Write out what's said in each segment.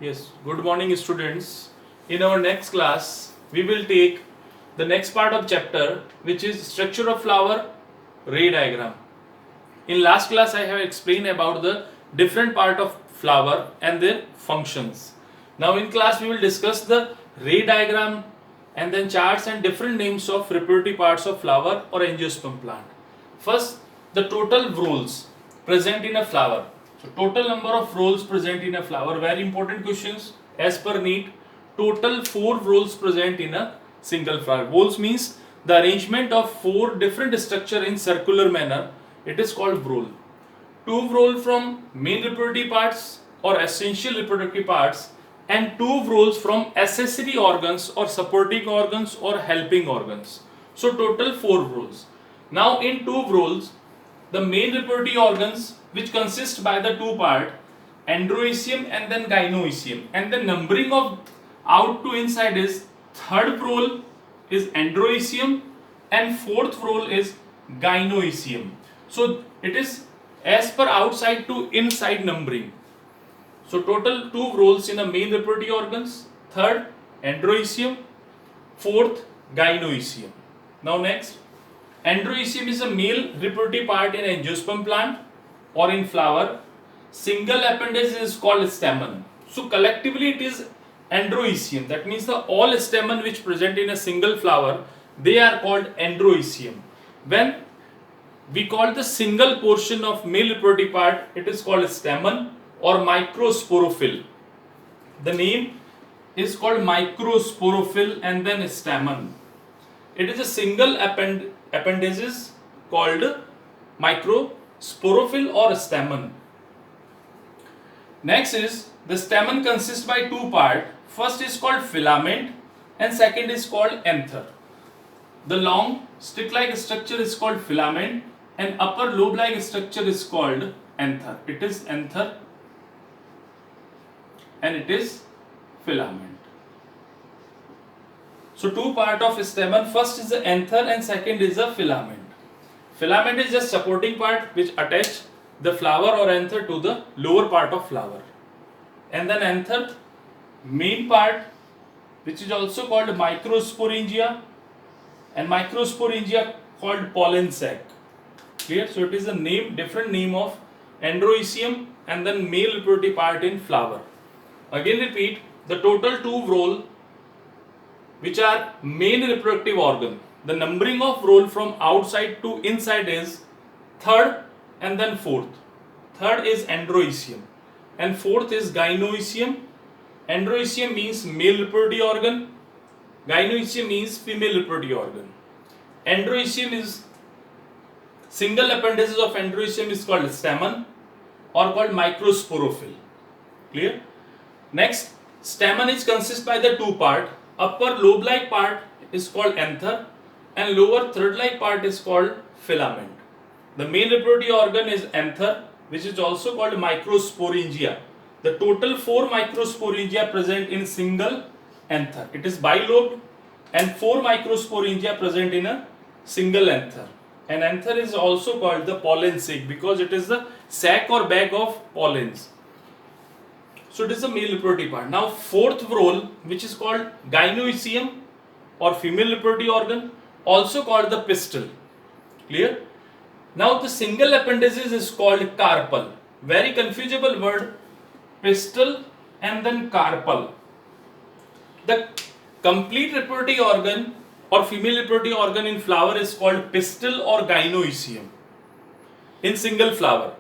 Yes, good morning students. In our next class, we will take the next part of chapter which is structure of flower, ray diagram. In last class I have explained about the different part of flower and their functions. Now in class we will discuss the ray diagram and then charts and different names of reproductive parts of flower or angiosperm plant. First, the total whorls present in a flower. So total number of whorls present in a flower, very important questions as per NEET. Total 4 whorls present in a single flower. Whorls means the arrangement of 4 different structure in circular manner. It is called whorl. 2 whorl from main reproductive parts or essential reproductive parts and 2 whorls from accessory organs or supporting organs or helping organs. So total 4 whorls. Now in 2 whorls, the main reproductive organs which consist by the 2 part, Androecium and then Gynoecium, and the numbering of out to inside is third whorl is Androecium and fourth whorl is Gynoecium. So it is as per outside to inside numbering. So total 2 whorls in the main reproductive organs, third Androecium, fourth Gynoecium. Now next, Androecium is a male reproductive part in angiosperm plant or in flower. Single appendage is called stamen. So collectively it is Androecium. That means the all stamen which present in a single flower, they are called Androecium. When we call the single portion of male reproductive part, it is called stamen or microsporophyll. The name is called microsporophyll and then stamen. It is a single appendages called microsporophyll or stamen. Next is the stamen consists by 2 parts. First is called filament and second is called anther. The long stick-like structure is called filament and upper lobe-like structure is called anther. It is anther and it is filament. So 2 parts of stamen, first is the anther and second is the filament. Filament is just supporting part which attach the flower or anther to the lower part of flower. And then anther, main part which is also called Microsporangia and Microsporangia called pollen sac. Clear? So it is a name, different name of Androecium and then male reproductive part in flower. Again repeat, the total 2 whorl which are main reproductive organ. The numbering of whorl from outside to inside is third and then fourth. Third is Androecium and fourth is Gynoecium. Androecium means male reproductive organ. Gynoecium means female reproductive organ. Androecium is single appendages of Androecium is called stamen or called microsporophyll. Clear? Next, stamen is consist by the 2 part. Upper lobe-like part is called anther and lower third-like part is called filament. The main reproductive organ is anther, which is also called Microsporangia. The total 4 Microsporangia present in single anther. It is bilobed and 4 Microsporangia present in a single anther. And anther is also called the pollen sac because it is the sac or bag of pollens. So it is the male reproductive part. Now fourth whorl which is called Gynoecium or female reproductive organ, also called the pistil. Clear? Now the single appendages is called carpel. Very confusable word, pistil and then carpel. The complete reproductive organ or female reproductive organ in flower is called pistil or Gynoecium in single flower.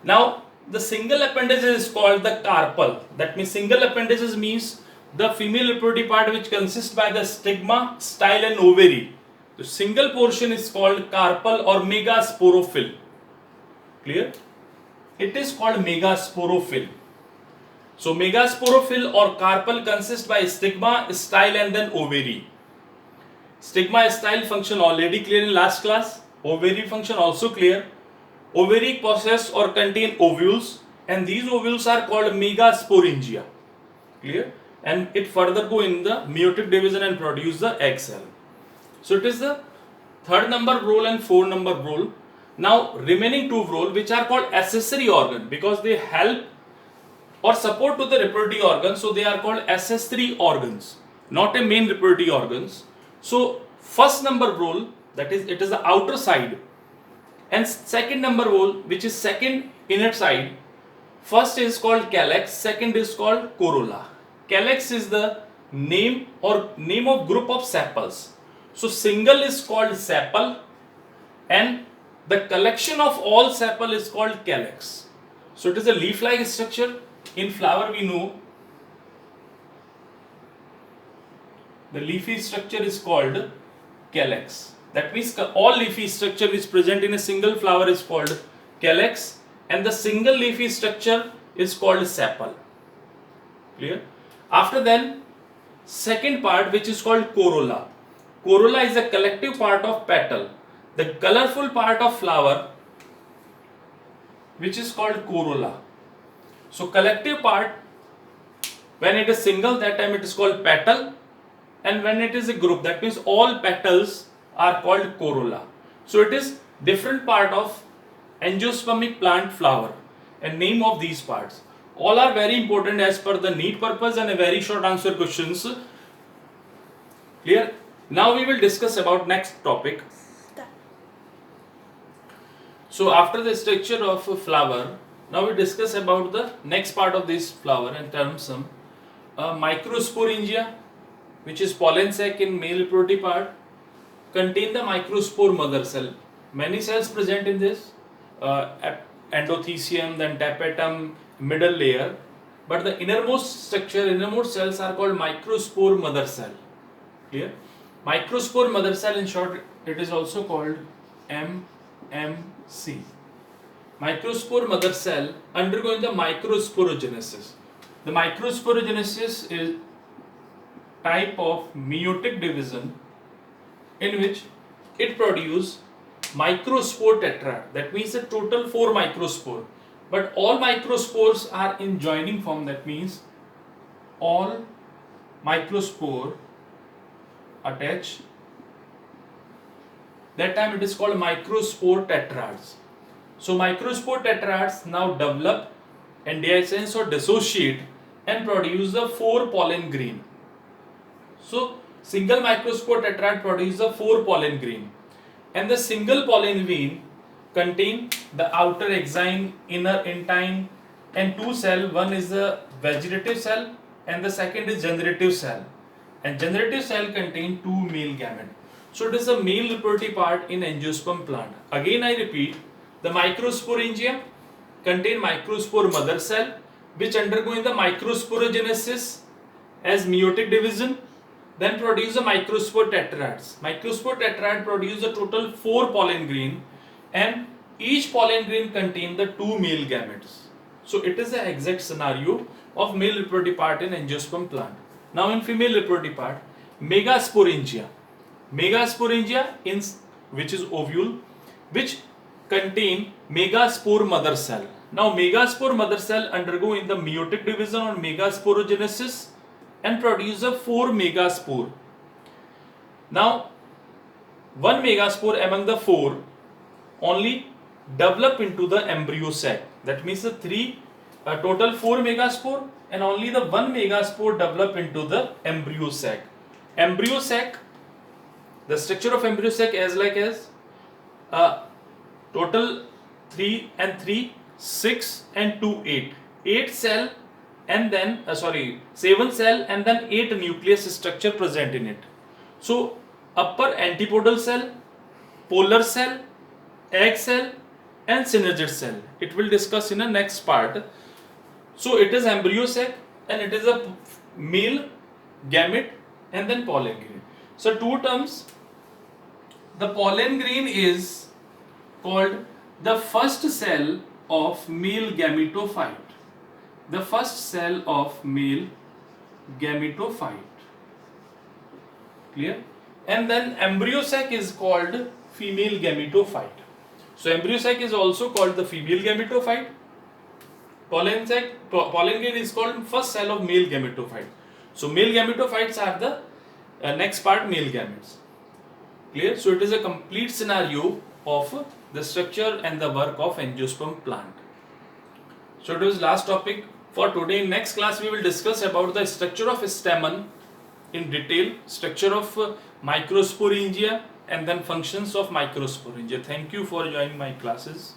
Now the single appendages is called the carpel. That means single appendages means the female reproductive part which consists by the stigma, style and ovary. The single portion is called carpel or megasporophyll. Clear? It is called megasporophyll. So megasporophyll or carpel consists by stigma, style and then ovary. Stigma, style function already clear in last class. Ovary function also clear. Ovary possess or contain ovules and these ovules are called megasporangia. Clear? And it further go in the meiotic division and produce the egg cell. So it is the third number whorl and 4 number whorl. Now remaining 2 whorl which are called accessory organ because they help or support to the reproductive organs. So they are called SS3 organs, not a main reproductive organs. So first number role, that is, it is the outer side, and second number role, which is second inner side. First is called calyx, second is called corolla. Calyx is the name or name of group of sepals. So single is called sepal, and the collection of all sepal is called calyx. So it is a leaf-like structure. In flower we know the leafy structure is called calyx. That means all leafy structure which present in a single flower is called calyx, and the single leafy structure is called sepal. Clear? After then, second part, which is called corolla. Corolla is a collective part of petal, the colorful part of flower, which is called corolla. So collective part, when it is single, that time it is called petal, and when it is a group, that means all petals are called corolla. So it is different part of angiospermic plant flower, and name of these parts. All are very important as per the need purpose and a very short answer questions. Clear? Now we will discuss about next topic. So after the structure of a flower, now we discuss about the next part of this flower in terms of Microsporangia, which is pollen sac in male reproductive part, contain the microspore mother cell. Many cells present in this, endothecium, then tapetum, middle layer, but the innermost structure, innermost cells are called microspore mother cell. Clear? Microspore mother cell, in short, it is also called MMC. Microspore mother cell undergoing the microsporogenesis. The microsporogenesis is type of meiotic division in which it produces microspore tetrad. That means a total 4 microspore. But all microspores are in joining form. That means all microspore attach. That time it is called microspore tetrads. So microspore tetrads now develop and dehiscence or dissociate and produce the 4 pollen grain. So single microspore tetrad produces the 4 pollen grain, and the single pollen grain contain the outer exine, inner intine, and 2 cell. One is the vegetative cell and the second is generative cell, and generative cell contain 2 male gamete. So it is a male reproductive part in angiosperm plant. Again I repeat, the Microsporangia contain microspore mother cell which undergoing the microsporogenesis as meiotic division, then produce the microspore tetrads. Microspore tetrad produce a total 4 pollen grain, and each pollen grain contain the 2 male gametes. So it is the exact scenario of male reproductive part in angiosperm plant. Now in female reproductive part, Megasporangia. Megasporangia, which is ovule, which contain megaspore mother cell. Now megaspore mother cell undergo in the meiotic division or megasporogenesis and produce a 4 megaspore. Now 1 megaspore among the 4 only develop into the embryo sac. That means the total 4 megaspore, and only the 1 megaspore develop into the embryo sac. Embryo sac, the structure of embryo sac as like as total 3 and 3, 6 and 2, 8. 8 cell and then 7 cell and then 8 nucleus structure present in it. So upper antipodal cell, polar cell, egg cell and synergid cell. It will discuss in the next part. So it is embryo sac and it is a male gamete and then pollen grain. So 2 terms. The pollen grain is called the first cell of male gametophyte. The first cell of male gametophyte. Clear? And then embryo sac is called female gametophyte. So embryo sac is also called the female gametophyte. Pollen grain is called first cell of male gametophyte. So male gametophytes are the next part, male gametes. Clear? So it is a complete scenario of the structure and the work of angiosperm plant. So it was last topic, For today, in next class, we will discuss about the structure of stamen in detail, structure of Microsporangia, and then functions of Microsporangia. Thank you for joining my classes.